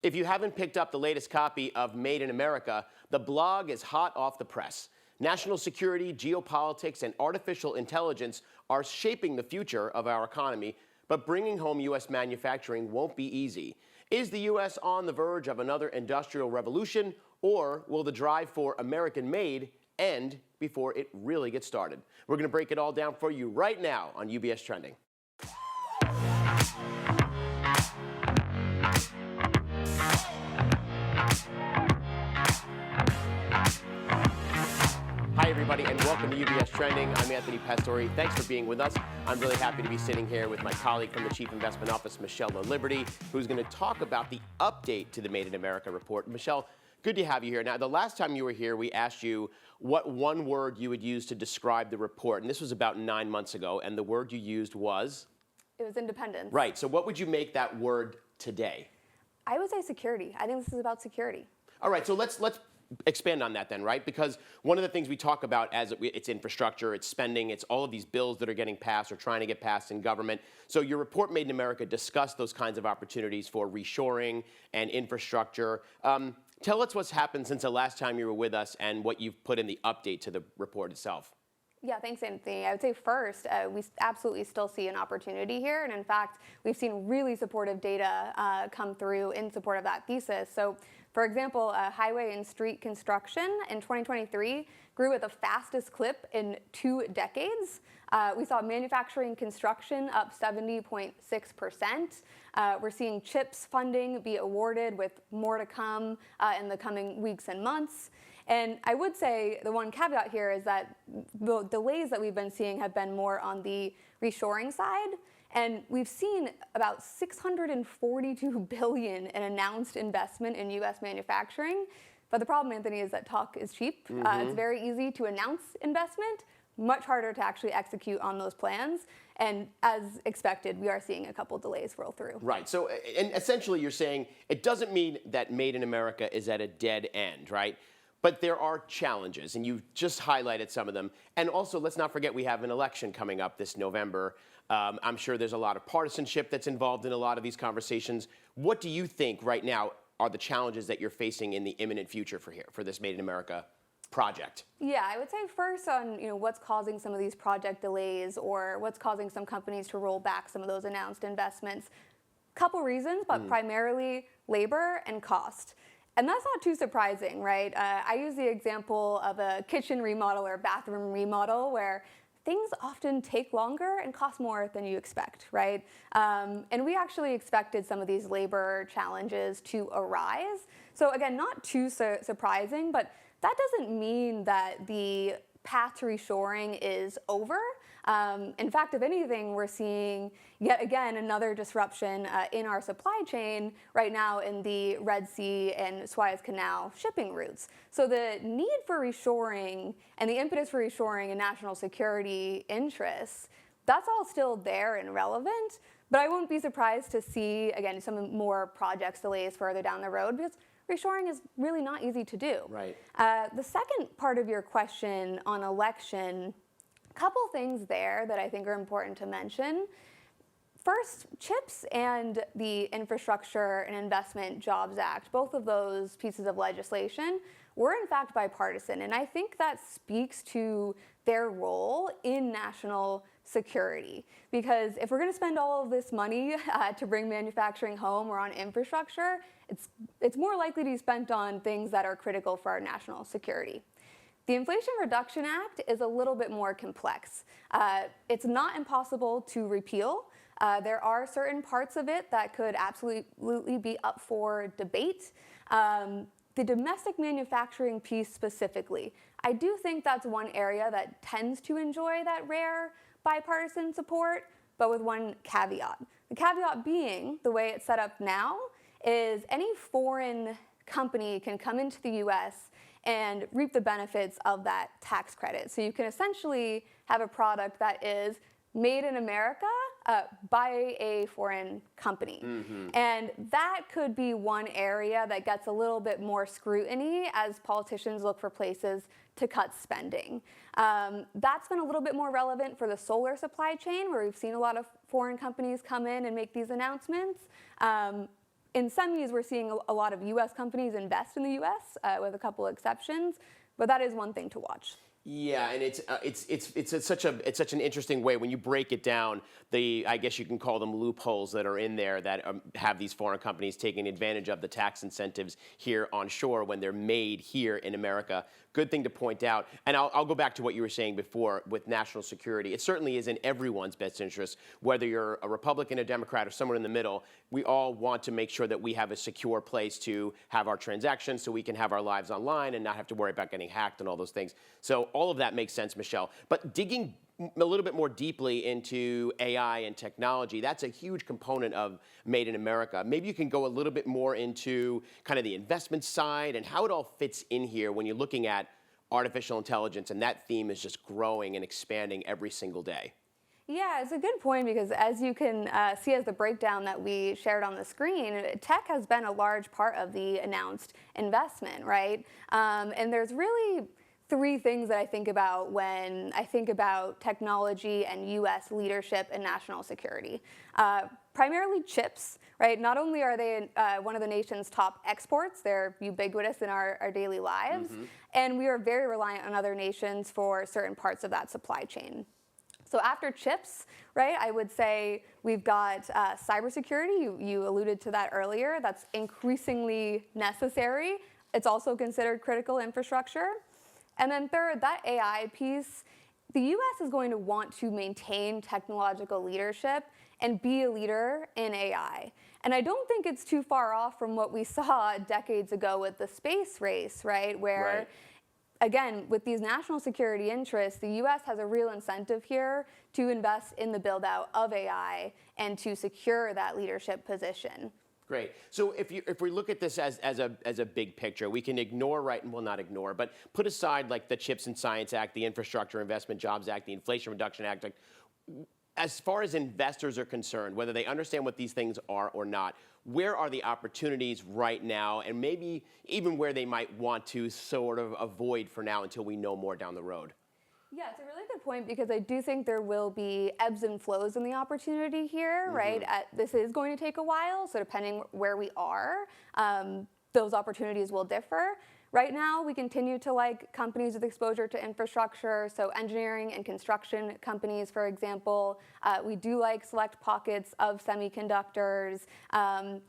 If you haven't picked up the latest copy of Made in America, the blog is hot off the press. National security, geopolitics, and artificial intelligence are shaping the future of our economy, but bringing home U.S. manufacturing won't be easy. Is the U.S. on the verge of another industrial revolution, or will the drive for American-made end before it really gets started? We're going to break it all down for you right now on UBS Trending. Hi, everybody, and welcome to UBS Trending. I'm Anthony Pastore. Thanks for being with us. I'm really happy to be sitting here with my colleague from the Chief Investment Office, Michelle Liberty, who's going to talk about the update to the Made in America report. Michelle, good to have you here. Now, the last time you were here, we asked you what one word you would use to describe the report, and this was about 9 months ago, and the word you used was? It was independence. Right. So what would you make that word today? I would say security. I think this is about security. All right. So let's expand on that then, right? Because one of the things we talk about as it's infrastructure, it's spending, it's all of these bills that are getting passed or trying to get passed in government. So your report, Made in America, discussed those kinds of opportunities for reshoring and infrastructure. Tell us what's happened since the last time you were with us and what you've put in the update to the report itself. Yeah, thanks, Anthony. I would say first, we absolutely still see an opportunity here. And in fact, we've seen really supportive data come through in support of that thesis. So, for example, highway and street construction in 2023 grew at the fastest clip in 2 decades. We saw manufacturing construction up 70.6%. We're seeing CHIPS funding be awarded with more to come in the coming weeks and months. And I would say the one caveat here is that the delays that we've been seeing have been more on the reshoring side. And we've seen about $642 billion in announced investment in U.S. manufacturing. But the problem, Anthony, is that talk is cheap. It's very easy to announce investment, much harder to actually execute on those plans. And as expected, we are seeing a couple delays roll through. Right. So, and essentially you're saying it doesn't mean that Made in America is at a dead end, right? But there are challenges, and you've just highlighted some of them. And also, let's not forget we have an election coming up this November. I'm sure there's a lot of partisanship that's involved in a lot of these conversations. What do you think right now are the challenges that you're facing in the imminent future for this Made in America project? Yeah, I would say first on what's causing some of these project delays or what's causing some companies to roll back some of those announced investments. Couple reasons, but primarily labor and cost. And that's not too surprising, right? I use the example of a kitchen remodel or bathroom remodel where things often take longer and cost more than you expect, right? And we actually expected some of these labor challenges to arise. So again, not too surprising, but that doesn't mean that the path to reshoring is over. In fact, if anything, we're seeing yet again another disruption in our supply chain right now in the Red Sea and Suez Canal shipping routes. So the need for reshoring and the impetus for reshoring and national security interests, that's all still there and relevant. But I won't be surprised to see, again, some more projects delays further down the road because reshoring is really not easy to do. Right. The second part of your question on election, couple things there that I think are important to mention. First, CHIPS and the Infrastructure and Investment Jobs Act, both of those pieces of legislation were in fact bipartisan. And I think that speaks to their role in national security. Because if we're going to spend all of this money to bring manufacturing home or on infrastructure, it's more likely to be spent on things that are critical for our national security. The Inflation Reduction Act is a little bit more complex. It's not impossible to repeal. There are certain parts of it that could absolutely be up for debate. The domestic manufacturing piece specifically, I do think that's one area that tends to enjoy that rare bipartisan support, but with one caveat. The caveat being, the way it's set up now, is any foreign company can come into the U.S. and reap the benefits of that tax credit. So you can essentially have a product that is made in America by a foreign company. And that could be one area that gets a little bit more scrutiny as politicians look for places to cut spending. That's been a little bit more relevant for the solar supply chain, where we've seen a lot of foreign companies come in and make these announcements. in semis, we're seeing a lot of U.S. companies invest in the U.S. With a couple exceptions, but that is one thing to watch. Yeah, and it's such an interesting way when you break it down. I guess you can call them loopholes that are in there that have these foreign companies taking advantage of the tax incentives here onshore when they're made here in America. Good thing to point out. And I'll go back to what you were saying before with national security. It certainly is in everyone's best interest, whether you're a Republican, a Democrat, or somewhere in the middle. We all want to make sure that we have a secure place to have our transactions so we can have our lives online and not have to worry about getting hacked and all those things. So all of that makes sense, Michelle. But digging a little bit more deeply into AI and technology, that's a huge component of Made in America. Maybe you can go a little bit more into kind of the investment side and how it all fits in here when you're looking at artificial intelligence, and that theme is just growing and expanding every single day. Yeah, it's a good point because as you can see as the breakdown that we shared on the screen, tech has been a large part of the announced investment, right? And there's really three things that I think about when I think about technology and U.S. leadership and national security. Primarily chips, right? Not only are they one of the nation's top exports, they're ubiquitous in our daily lives, and we are very reliant on other nations for certain parts of that supply chain. So after chips, right, I would say we've got cybersecurity. You alluded to that earlier. That's increasingly necessary. It's also considered critical infrastructure. And then third, that AI piece, the U.S. is going to want to maintain technological leadership and be a leader in AI. And I don't think it's too far off from what we saw decades ago with the space race, right? Where, again, with these national security interests, the U.S. has a real incentive here to invest in the build-out of AI and to secure that leadership position. Great. So if we look at this as a big picture, we can ignore, well, not ignore, but put aside like the Chips and Science Act, the Infrastructure Investment Jobs Act, the Inflation Reduction Act. As far as investors are concerned, whether they understand what these things are or not, where are the opportunities right now, and maybe even where they might want to sort of avoid for now until we know more down the road? Yeah, it's a really good point because I do think there will be ebbs and flows in the opportunity here, right? This is going to take a while, so depending where we are, those opportunities will differ. Right now, we continue to like companies with exposure to infrastructure, so engineering and construction companies, for example. We do like select pockets of semiconductors. And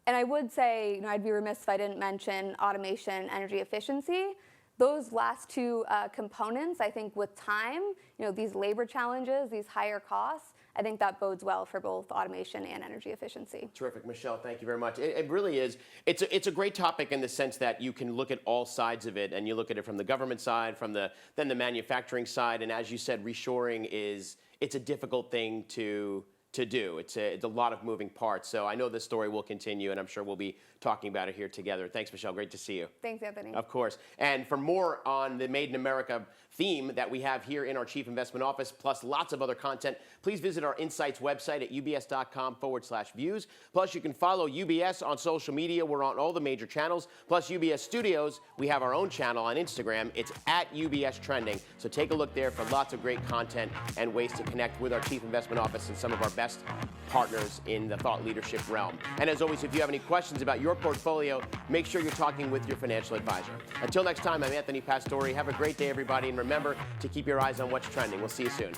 I would say, I'd be remiss if I didn't mention automation, energy efficiency. Those last two components, I think with time, these labor challenges, these higher costs, I think that bodes well for both automation and energy efficiency. Terrific, Michelle. Thank you very much. It really is. It's a great topic in the sense that you can look at all sides of it, and you look at it from the government side, then the manufacturing side, and as you said, reshoring it's a difficult thing to do. It's a lot of moving parts. So I know this story will continue, and I'm sure we'll be talking about it here together. Thanks, Michelle. Great to see you. Thanks, Anthony. Of course. And for more on the Made in America theme that we have here in our Chief Investment Office, plus lots of other content, please visit our Insights website at ubs.com/views. Plus, you can follow UBS on social media. We're on all the major channels. Plus, UBS Studios, we have our own channel on Instagram. It's at UBS Trending. So take a look there for lots of great content and ways to connect with our Chief Investment Office and some of our best partners in the thought leadership realm. And as always, if you have any questions about your portfolio, make sure you're talking with your financial advisor. Until next time, I'm Anthony Pastore. Have a great day, everybody, and remember to keep your eyes on what's trending. We'll see you soon.